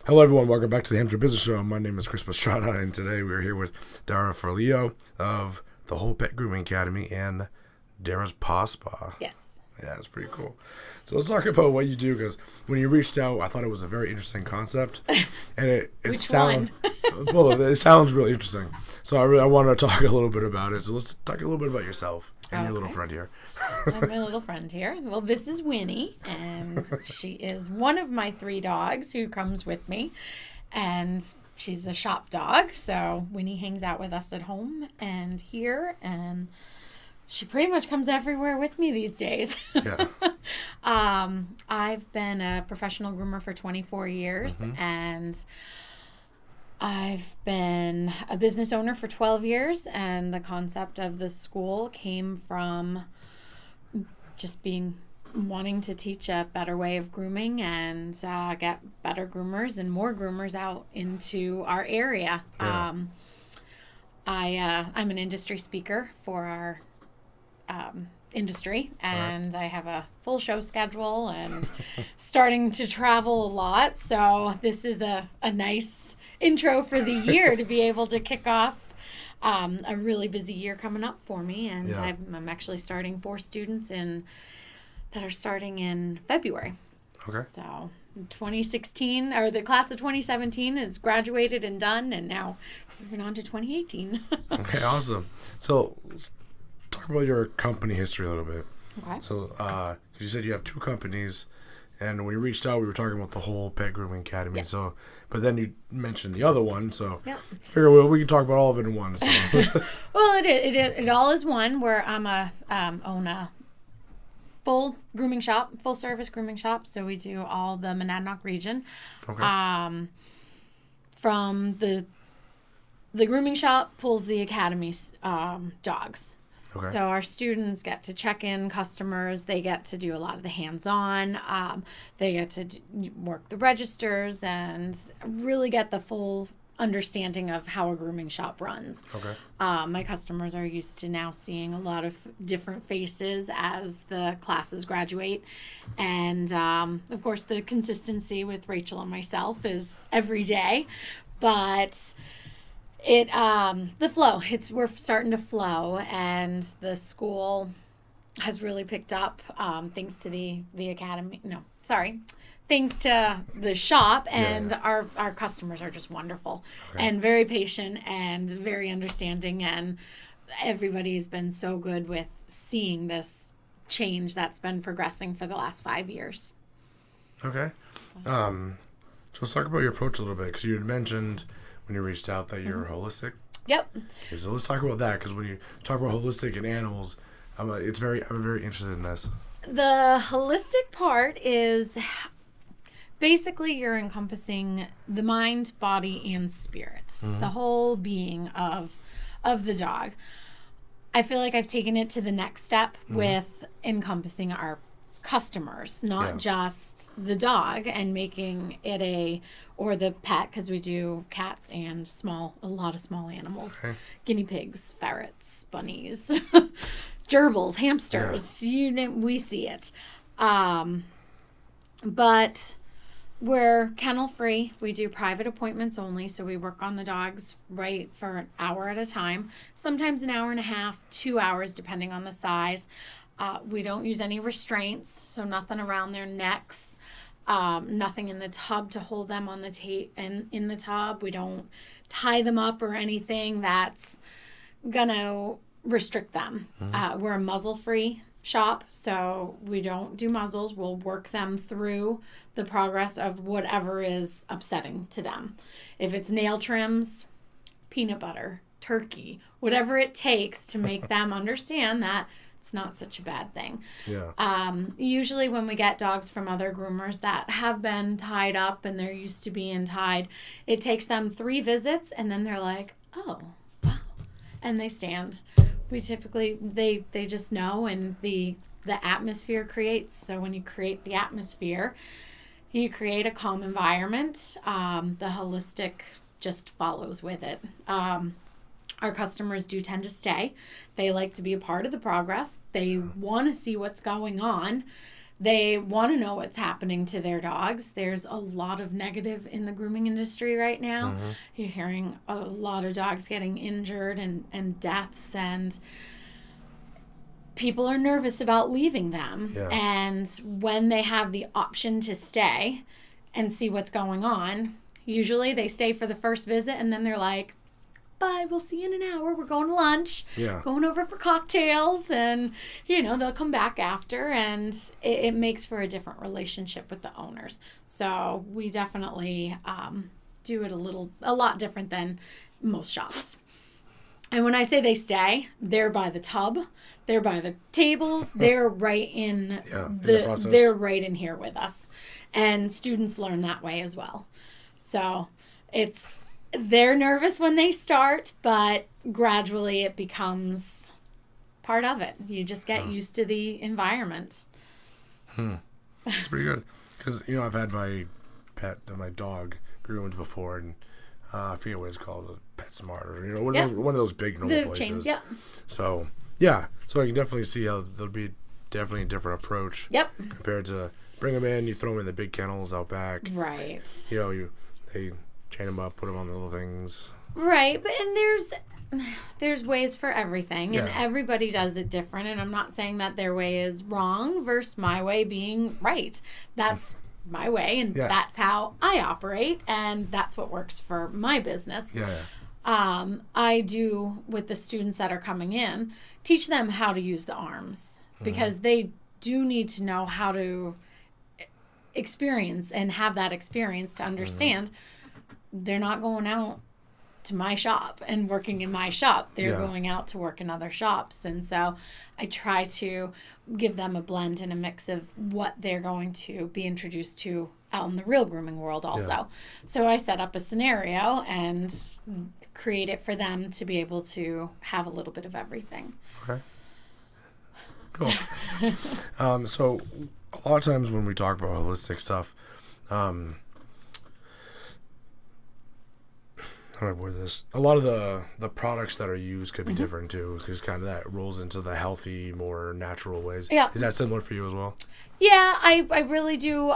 Hello, everyone. Welcome back to the Hampshire Business Show. My name is Chris Pastrana, and today we're here with Dara Forleo of the Whole Pet Grooming Academy and Dara's Paw Spa. Yes. Yeah, it's pretty cool. So let's talk about what you do, because when you reached out, I thought it was a very interesting concept, and it Which sounds one? well. It sounds really interesting. So I want to talk a little bit about it. So let's talk a little bit about yourself and your little friend here. I'm my little friend here. Well, this is Winnie, and she is one of my 3 dogs who comes with me. And she's a shop dog, so Winnie hangs out with us at home and here, and she pretty much comes everywhere with me these days. Yeah. I've been a professional groomer for 24 years, and I've been a business owner for 12 years, and the concept of the school came from just wanting to teach a better way of grooming and get better groomers and more groomers out into our area. Yeah. I'm an industry speaker for our industry, and I have a full show schedule and starting to travel a lot. So this is a nice intro for the year to be able to kick off a really busy year coming up for me. And Yeah. I'm actually starting 4 students that are starting in February. Okay. So 2016, or the class of 2017 is graduated and done, and now moving on to 2018. Okay. Awesome. So let's talk about your company history a little bit. Okay. So, you said you have 2 companies, and when you reached out, we were talking about the Whole Pet Grooming Academy. Yes. So, but then you mentioned the other one, so Yep. figure we can talk about all of it in one. So. Well, it all is one, where I'm own a full grooming shop, full service grooming shop. So we do all the Monadnock region. Okay. From the grooming shop pulls the academy's dogs. Okay. So our students get to check in customers. They get to do a lot of the hands-on. They get to work the registers and really get the full understanding of how a grooming shop runs. Okay. My customers are used to now seeing a lot of different faces as the classes graduate. And, of course, the consistency with Rachel and myself is every day. But the flow, we're starting to flow, and the school has really picked up, thanks to the academy. No, sorry. Thanks to the shop, and our customers are just wonderful and very patient and very understanding, and everybody's been so good with seeing this change that's been progressing for the last 5 years. Okay. So let's talk about your approach a little bit, because you had mentioned when you reached out that you're holistic. Yep. Okay, so let's talk about that, because when you talk about holistic and animals, I'm very interested in this. The holistic part is basically you're encompassing the mind, body, and spirit, the whole being of the dog. I feel like I've taken it to the next step with encompassing our customers, not just the dog, and making it or the pet, because we do cats and a lot of small animals, guinea pigs, ferrets, bunnies, gerbils, hamsters, we see it. But we're kennel free. We do private appointments only, so we work on the dogs right for an hour at a time, sometimes an hour and a half, 2 hours, depending on the size. We don't use any restraints, so nothing around their necks, nothing in the tub to hold them on the in the tub. We don't tie them up or anything that's gonna restrict them. We're a muzzle-free shop, so we don't do muzzles. We'll work them through the progress of whatever is upsetting to them. If it's nail trims, peanut butter, turkey, whatever it takes to make them understand that it's not such a bad thing. Yeah. Usually when we get dogs from other groomers that have been tied up and they're used to being tied, it takes them 3 visits, and then they're like, oh, wow. And they stand. We typically, they just know, and the atmosphere creates. So when you create the atmosphere, you create a calm environment. The holistic just follows with it. Our customers do tend to stay. They like to be a part of the progress. They want to see what's going on. They want to know what's happening to their dogs. There's a lot of negative in the grooming industry right now. You're hearing a lot of dogs getting injured and deaths, and people are nervous about leaving them. Yeah. And when they have the option to stay and see what's going on, usually they stay for the first visit and then they're like, bye, we'll see you in an hour. We're going to lunch. Yeah. Going over for cocktails, and they'll come back after, and it makes for a different relationship with the owners. So we definitely do it a lot different than most shops. And when I say they stay, they're by the tub, they're by the tables, they're right in the process. They're right in here with us. And students learn that way as well. So they're nervous when they start, but gradually it becomes part of it. You just get used to the environment. It's pretty good. Because, I've had my dog groomed before, and I forget what it's called, PetSmart, or one of those big normal places. Chains, yeah. So, yeah. So I can definitely see how there'll be definitely a different approach. Yep. Compared to bring them in, you throw them in the big kennels out back. Right. They chain them up, put them on the little things. Right, and there's ways for everything, and everybody does it different, and I'm not saying that their way is wrong versus my way being right. That's my way, and that's how I operate, and that's what works for my business. I do, with the students that are coming in, teach them how to use the arms, because they do need to know how to experience and have that experience to understand they're not going out to my shop and working in my shop. They're going out to work in other shops. And so I try to give them a blend and a mix of what they're going to be introduced to out in the real grooming world also. So I set up a scenario and create it for them to be able to have a little bit of everything. Okay. Cool. So a lot of times when we talk about holistic stuff, how do I word this? A lot of the products that are used could be different too, because kind of that rolls into the healthy, more natural ways. Yeah. Is that similar for you as well? Yeah, I really do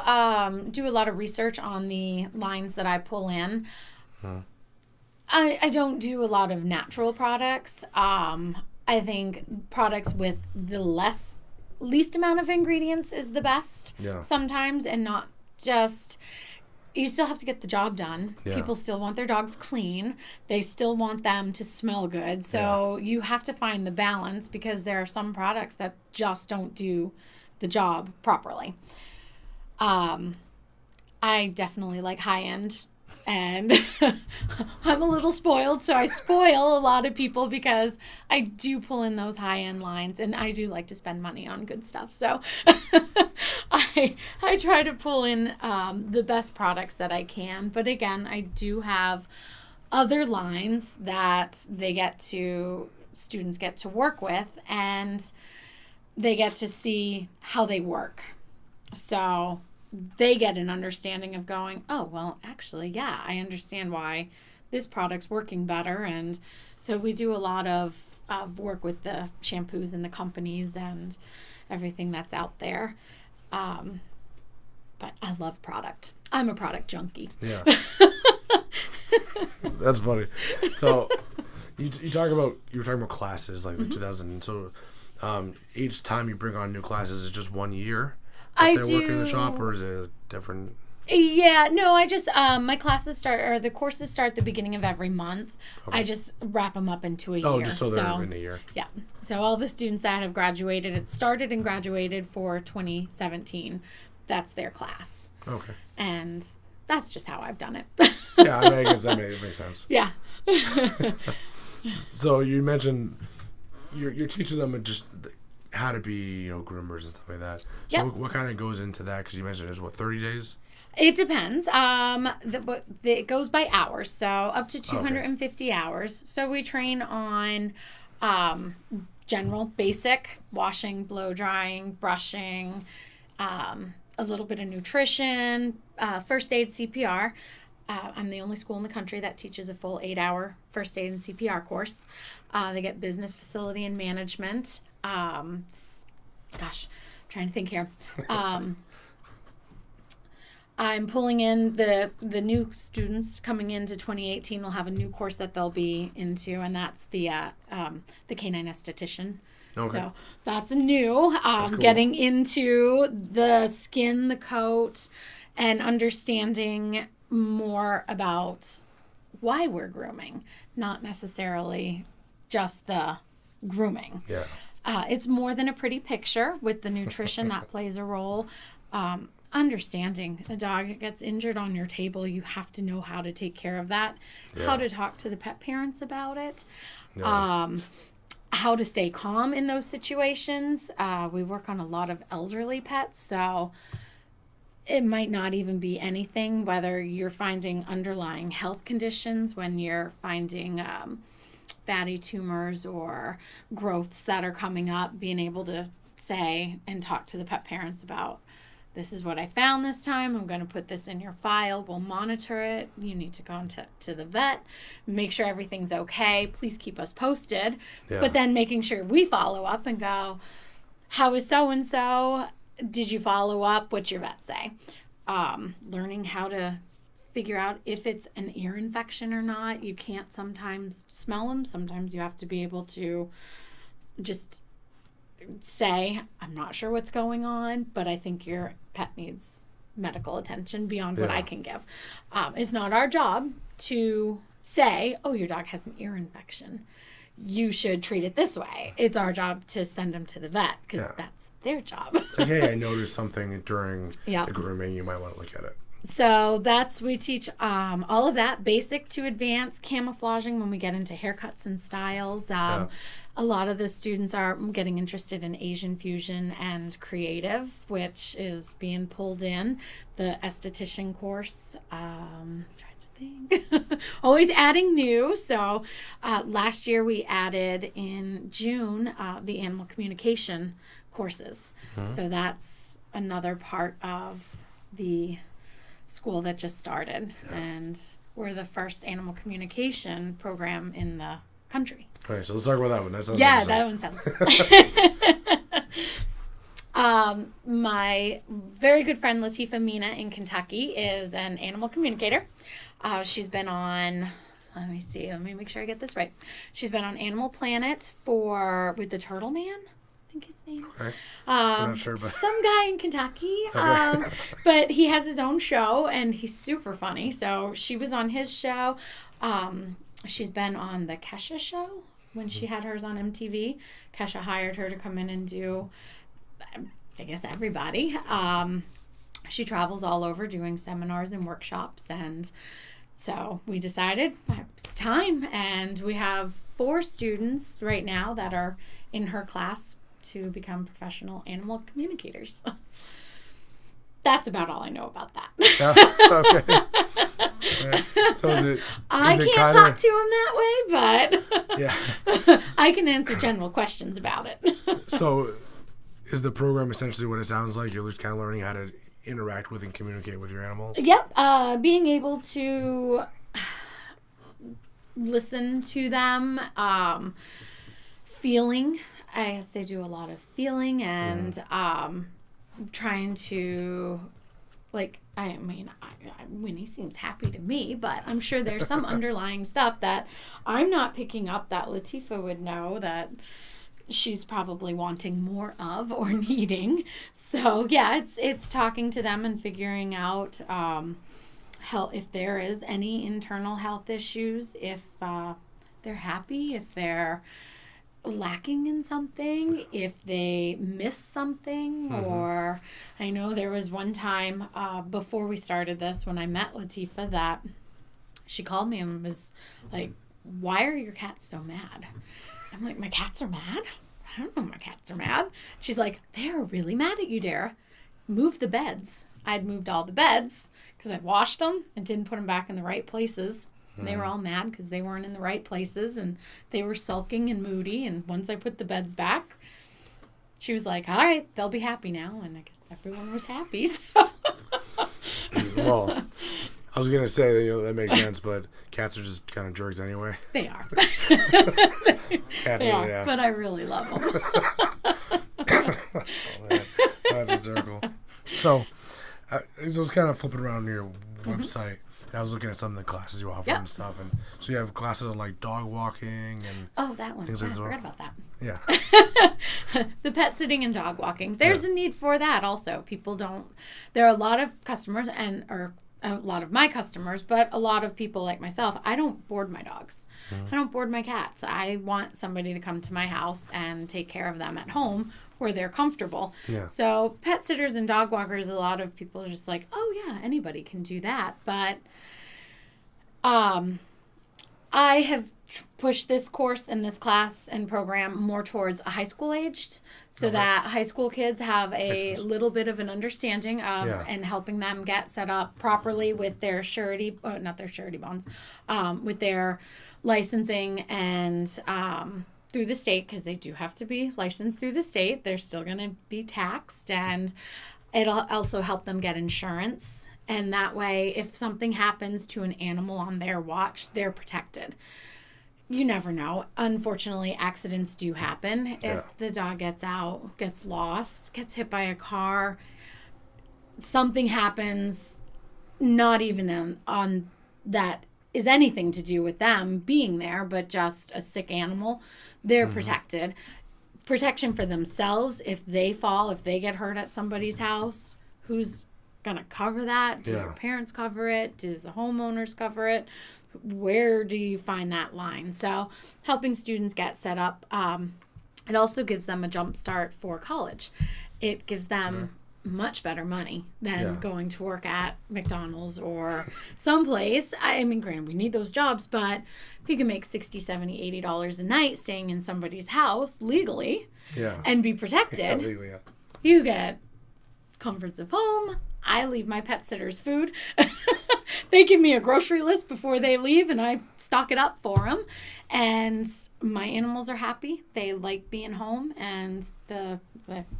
do a lot of research on the lines that I pull in. I don't do a lot of natural products. I think products with the least amount of ingredients is the best sometimes, and not just... You still have to get the job done. Yeah. People still want their dogs clean. They still want them to smell good. So you have to find the balance, because there are some products that just don't do the job properly. I definitely like high-end, and I'm a little spoiled, so I spoil a lot of people because I do pull in those high-end lines, and I do like to spend money on good stuff. So I try to pull in the best products that I can. But again, I do have other lines that students get to work with, and they get to see how they work. So they get an understanding of going, oh, well, actually, yeah, I understand why this product's working better. And so we do a lot of work with the shampoos and the companies and everything that's out there. But I love product. I'm a product junkie. Yeah. That's funny. So you were talking about classes, like the 2000. So each time you bring on new classes, is it just 1 year that they're working in the shop, or is it different? Yeah, no, I just, my the courses start at the beginning of every month. Okay. I just wrap them up into a year. Oh, just so they're in a year. Yeah. So all the students that have graduated, it started and graduated for 2017. That's their class. Okay. And that's just how I've done it. Yeah, I guess that makes sense. Yeah. So you mentioned you're teaching them just how to be, groomers and stuff like that. So what kind of goes into that? Because you mentioned there's 30 days? It depends. It goes by hours, so up to 250 hours. So we train on general, basic washing, blow drying, brushing, a little bit of nutrition, first aid, CPR. I'm the only school in the country that teaches a full 8-hour first aid and CPR course. They get business, facility, and management. trying to think here. I'm pulling in the new students coming into 2018 will have a new course that they'll be into, and that's the canine esthetician. Okay. So that's new. That's cool. Getting into the skin, the coat, and understanding more about why we're grooming, not necessarily just the grooming. Yeah. It's more than a pretty picture with the nutrition that plays a role. Understanding a dog gets injured on your table, you have to know how to take care of that, how to talk to the pet parents about it, how to stay calm in those situations. We work on a lot of elderly pets, so it might not even be anything, whether you're finding underlying health conditions, when you're finding fatty tumors or growths that are coming up, being able to say and talk to the pet parents about, this is what I found this time. I'm going to put this in your file. We'll monitor it. You need to go to the vet, make sure everything's okay. Please keep us posted. Yeah. But then making sure we follow up and go, how is so-and-so? Did you follow up? What's your vet say? Learning how to figure out if it's an ear infection or not. You can't sometimes smell them. Sometimes you have to be able to just say, I'm not sure what's going on, but I think your pet needs medical attention beyond what I can give. It's not our job to say, oh, your dog has an ear infection, you should treat it this way. It's our job to send them to the vet, because that's their job. It's like, hey, I noticed something during the grooming, you might want to look at it. So we teach all of that, basic to advanced, camouflaging when we get into haircuts and styles. A lot of the students are getting interested in Asian fusion and creative, which is being pulled in. The esthetician course, trying to think. Always adding new. So last year we added in June the animal communication courses. Mm-hmm. So that's another part of the school that just started, and we're the first animal communication program in the country. Okay, so let's talk about that one. That sounds that one sounds my very good friend Latifah Mina in Kentucky is an animal communicator. She's been on, let me make sure I get this right. She's been on Animal Planet with the Turtle Man, I think his name. Okay. I'm not sure, but some guy in Kentucky. Okay. But he has his own show, and he's super funny. So she was on his show. She's been on the Kesha show when she had hers on MTV. Kesha hired her to come in and do, I guess, everybody. She travels all over doing seminars and workshops, and so we decided it's time. And we have 4 students right now that are in her class to become professional animal communicators. That's about all I know about that. Okay. So I can't talk to him that way, but I can answer general questions about it. So is the program essentially what it sounds like? You're just kind of learning how to interact with and communicate with your animals? Yep. Being able to listen to them, feeling. I guess they do a lot of feeling and trying to, like, Winnie seems happy to me, but I'm sure there's some underlying stuff that I'm not picking up that Latifah would know that she's probably wanting more of or needing. So yeah, it's talking to them and figuring out if there is any internal health issues, if they're happy, if they're lacking in something, if they miss something. Or I know there was one time before we started this, when I met Latifah, that she called me and was like, why are your cats so mad? I'm like, my cats are mad? I don't know my cats are mad. She's like, they're really mad at you, Dara. Move the beds. I'd moved all the beds because I'd washed them and didn't put them back in the right places. They were all mad because they weren't in the right places, and they were sulking and moody. And once I put the beds back, she was like, all right, they'll be happy now. And I guess everyone was happy. So. Well, I was going to say, that makes sense, but cats are just kind of jerks anyway. They are. Cats they are, but I really love them. So, I was kind of flipping around your website. And I was looking at some of the classes you offer and stuff. And so you have classes on like dog walking and that one. things I like that. forgot about that. Yeah. The pet sitting and dog walking. There's a need for that also. There are a lot of customers or a lot of my customers, but a lot of people like myself, I don't board my dogs. I don't board my cats. I want somebody to come to my house and take care of them at home where they're comfortable. Yeah. So pet sitters and dog walkers, a lot of people are just like, oh yeah, anybody can do that. But I have pushed this course and this class and program more towards a high school aged so that high school kids have a little bit of an understanding of and helping them get set up properly with their not their surety bonds, with their licensing and through the state, because they do have to be licensed through the state. They're still going to be taxed, and it'll also help them get insurance. And that way, if something happens to an animal on their watch, they're protected. You never know. Unfortunately, accidents do happen. If the dog gets out, gets lost, gets hit by a car, something happens, not even on that is anything to do with them being there, but just a sick animal, they're protected. Protection for themselves. If they fall, if they get hurt at somebody's house, who's going to cover that? Do your parents cover it? Does the homeowners cover it? Where do you find that line? So helping students get set up, it also gives them a jump start for college. It gives them much better money than going to work at McDonald's or someplace. I mean, granted, we need those jobs, but if you can make $60, $70, $80 a night staying in somebody's house legally and be protected, Legally, you get comforts of home. I leave my pet sitters food. They give me a grocery list before they leave, and I stock it up for them. And my animals are happy. They like being home, and the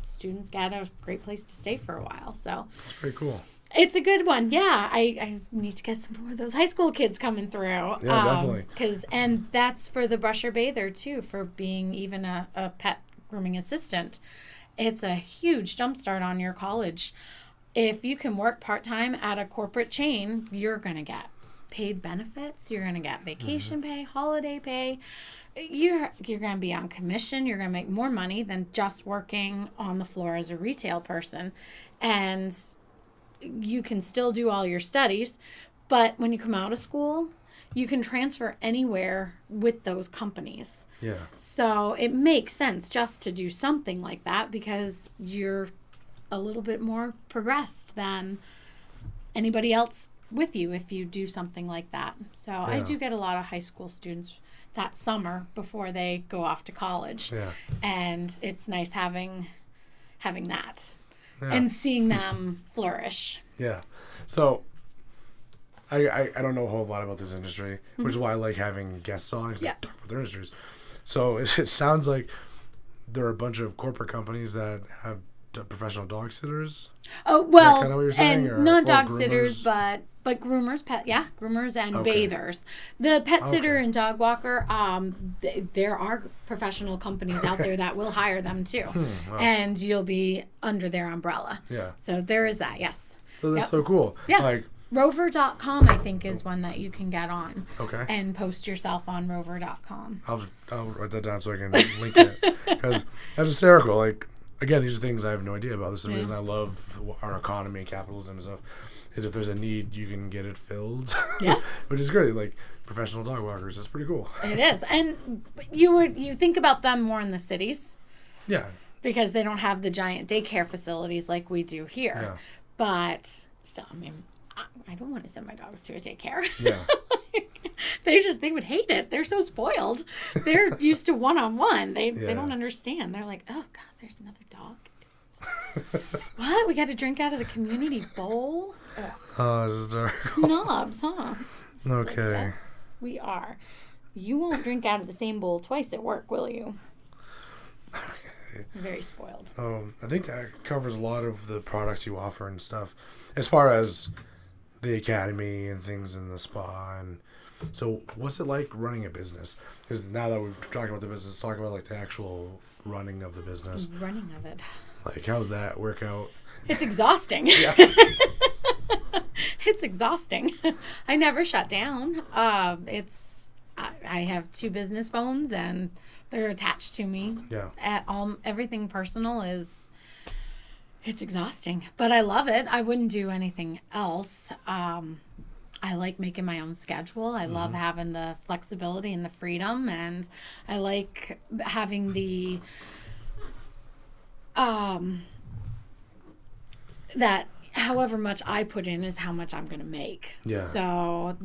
students get a great place to stay for a while. So that's pretty cool. It's a good one. Yeah, I need to get some more of those high school kids coming through. Yeah, definitely. And that's for the brusher bather, too, for being even a pet grooming assistant. It's a huge jumpstart on your college. If you can work part-time at a corporate chain, you're going to get paid benefits. You're going to get vacation pay, holiday pay. You're going to be on commission. You're going to make more money than just working on the floor as a retail person. And you can still do all your studies. But when you come out of school, you can transfer anywhere with those companies. Yeah. So it makes sense just to do something like that because you're a little bit more progressed than anybody else with you if you do something like that. So I do get a lot of high school students that summer before they go off to college. Yeah. And it's nice having that and seeing them flourish. Yeah. So I don't know a whole lot about this industry, which is why I like having guests on because they talk about their industries. So it sounds like there are a bunch of corporate companies that have professional dog sitters. Oh, well, kind of what you're saying, and not dog sitters, but groomers, groomers and bathers. The pet sitter and dog walker, there are professional companies out there that will hire them too. Wow. And you'll be under their umbrella. Yeah. So there is that, yes. So that's so cool. Yeah. Like Rover.com, I think, is one that you can get on. Okay. And post yourself on Rover.com. I'll write that down so I can link it. Because that's hysterical. Like, again, these are things I have no idea about. This is the reason I love our economy and capitalism and stuff. Is if there's a need, you can get it filled. Yeah. Which is great. Like professional dog walkers, that's pretty cool. It is, and you think about them more in the cities. Yeah. Because they don't have the giant daycare facilities like we do here. Yeah. But still, I mean, I don't want to send my dogs to a daycare. Yeah. They would hate it. They're so spoiled. They're used to one-on-one. They don't understand. They're like, oh God, there's another dog. What? We got to drink out of the community bowl? Oh, this is dark. Snobs, huh? Okay. Like, yes, we are. You won't drink out of the same bowl twice at work, will you? Very spoiled. I think that covers a lot of the products you offer and stuff. As far as the academy and things in the spa and so what's it like running a business? Because now that we've talked about the business, talk about like the actual running of the business. Running of it. Like, how's that workout? It's exhausting. Yeah. It's exhausting. I never shut down. I have 2 business phones and they're attached to me. Yeah. Everything personal it's exhausting, but I love it. I wouldn't do anything else. I like making my own schedule. I love having the flexibility and the freedom, and I like having the that however much I put in is how much I'm going to make. Yeah. So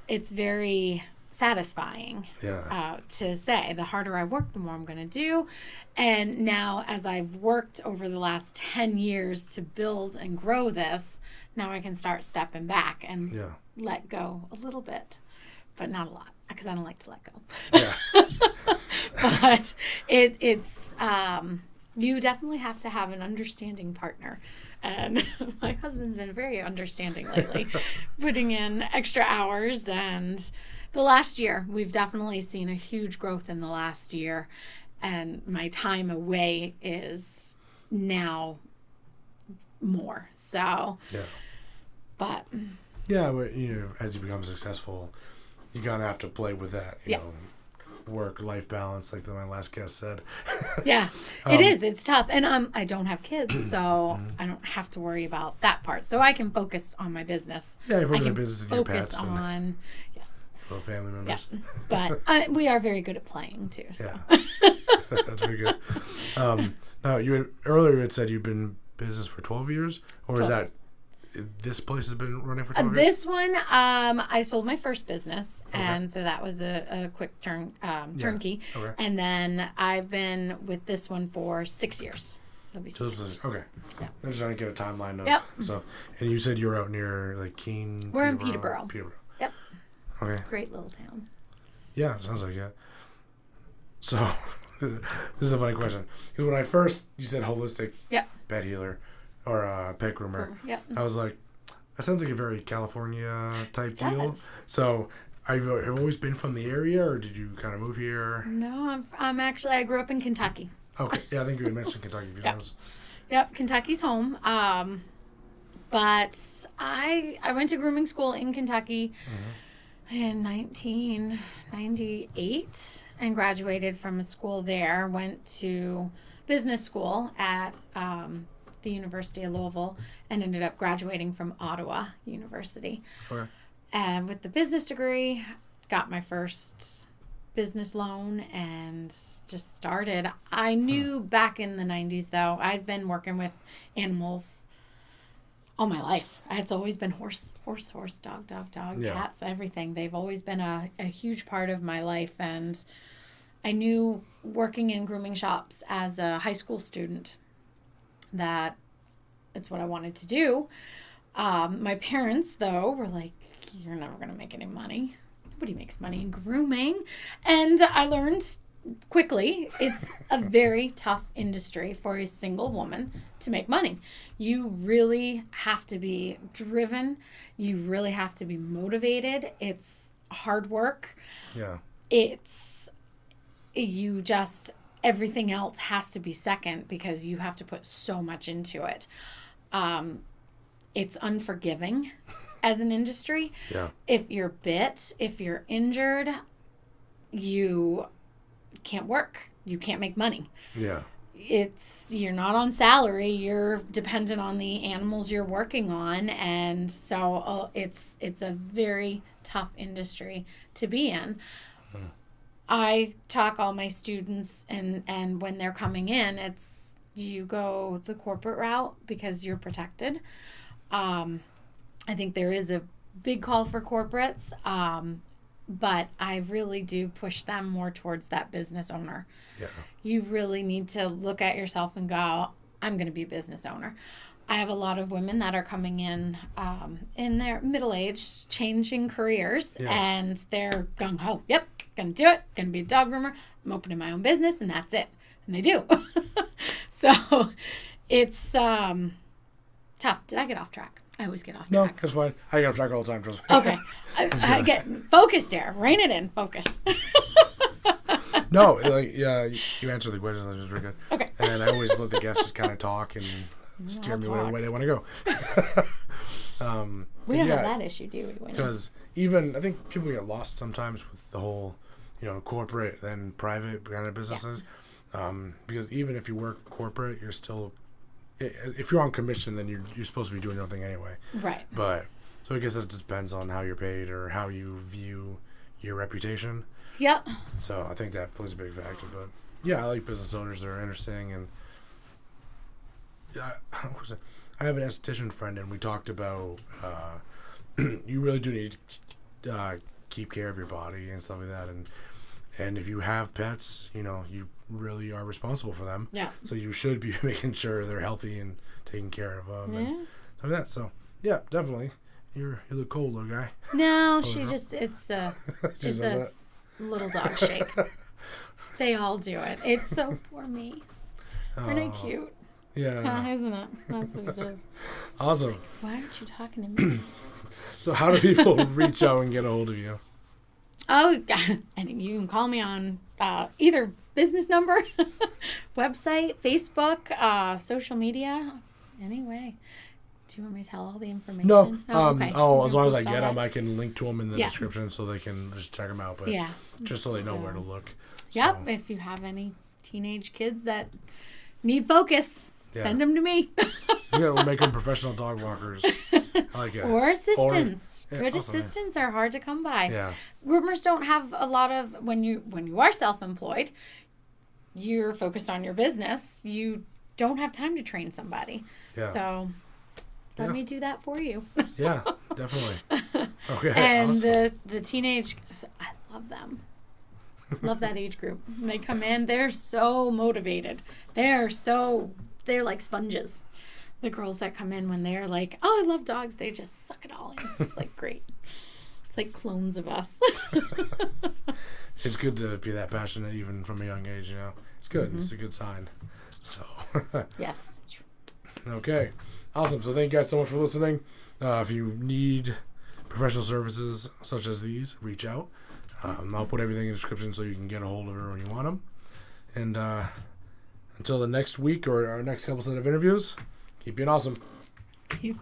it's very satisfying. Yeah. To say the harder I work, the more I'm going to do. And now, as I've worked over the last 10 years to build and grow this, now I can start stepping back and let go a little bit, but not a lot, because I don't like to let go. Yeah. But it's you definitely have to have an understanding partner. And my husband's been very understanding lately, putting in extra hours. And the last year, we've definitely seen a huge growth in the last year. And my time away is now more. So, but. Yeah, but, as you become successful, you kind of have to play with that, you know, work-life balance, like my last guest said. Yeah, it is. It's tough. And I don't have kids, so I don't have to worry about that part. So I can focus on my business. Yeah, you focus on business and your pets. On, yes. Little family members. Yeah. But we are very good at playing, too. So. Yeah. That's very good. Now, earlier you had said you've been in business for 12 years? Or is that... This place has been running for 12 years? This one, I sold my first business, and so that was a quick turnkey. Okay. And then I've been with this one for 6 years. It'll be 6 years. Okay. Yeah. I'm just trying to get a timeline of Yep. stuff. And you said you were out near, like, Keene? We're in Peterborough. Yep. Okay. Great little town. Yeah, sounds like it. So, this is a funny question. Because when you said holistic pet healer, or pet groomer. Yep. I was like, that sounds like a very California type deal. Does. So, have you always been from the area, or did you kind of move here? No, I grew up in Kentucky. Okay, yeah, I think you had mentioned Kentucky a few times. Yep, Kentucky's home. But I went to grooming school in Kentucky in 1998 and graduated from a school there. Went to business school at the University of Louisville and ended up graduating from Ottawa University. Okay. And with the business degree, got my first business loan and just started. I knew back in the 90s, though, I'd been working with animals all my life. It's always been horse, dog, cats, everything. They've always been a huge part of my life. And I knew working in grooming shops as a high school student that it's what I wanted to do. My parents, though, were like, you're never going to make any money. Nobody makes money in grooming. And I learned quickly it's a very tough industry for a single woman to make money. You really have to be driven. You really have to be motivated. It's hard work. Yeah. Everything else has to be second because you have to put so much into it. It's unforgiving as an industry. Yeah. If you're bit, if you're injured, you can't work. You can't make money. Yeah. You're not on salary. You're dependent on the animals you're working on. And so it's a very tough industry to be in. I talk all my students and when they're coming in, it's you go the corporate route because you're protected. I think there is a big call for corporates, but I really do push them more towards that business owner. Yeah. You really need to look at yourself and go, I'm going to be a business owner. I have a lot of women that are coming in their middle age, changing careers, and they're gung-ho. Yep, going to do it. Going to be a dog groomer. I'm opening my own business, and that's it. And they do. So it's tough. Did I get off track? I always get off track. No, that's fine. I get off track all the time. Okay. I get focused here. Rein it in. Focus. No, like you answered the question, which was very good. Okay. And I always let the guests just kind of talk and steer me where they want to go. We don't have that issue, do we? Because even I think people get lost sometimes with the whole, corporate and private kind of businesses. Yeah. Because even if you work corporate, you're still, if you're on commission, then you're supposed to be doing your own thing anyway. Right. But so I guess it depends on how you're paid or how you view your reputation. Yep. So I think that plays a big factor. But yeah, I like business owners. They're interesting. And I have an esthetician friend, and we talked about you really do need to keep care of your body and stuff like that. And if you have pets, you really are responsible for them. Yeah. So you should be making sure they're healthy and taking care of them and stuff like that. So yeah, definitely. You look cold, little guy. No, it's a little dog shake. They all do it. It's so poor me. Aren't I cute? Yeah. Isn't it? That's what it is. Awesome. Like, why aren't you talking to me? So how do people reach out and get a hold of you? Oh, and you can call me on either business number, website, Facebook, social media. Anyway. Do you want me to tell all the information? No. Okay. As long as I get them, I can link to them in the description so they can just check them out. But just so they know where to look. Yep. So. If you have any teenage kids that need focus, send them to me. We'll make them professional dog walkers. I like it. Or assistants. Good assistants are hard to come by. Yeah. Groomers don't have a lot of when you are self-employed, you're focused on your business. You don't have time to train somebody. Yeah. So let me do that for you. Yeah, definitely. Okay. And awesome. the teenage, I love them. Love that age group. They come in, they're so motivated. They're like sponges. The girls that come in when they're like, oh, I love dogs, they just suck it all in. It's like great. It's like clones of us. It's good to be that passionate even from a young age, It's good. Mm-hmm. It's a good sign. So. Yes. Okay. Awesome. So thank you guys so much for listening. If you need professional services such as these, reach out. I'll put everything in the description so you can get a hold of her when you want them. And until the next week or our next couple set of interviews, keep being awesome. Thank you.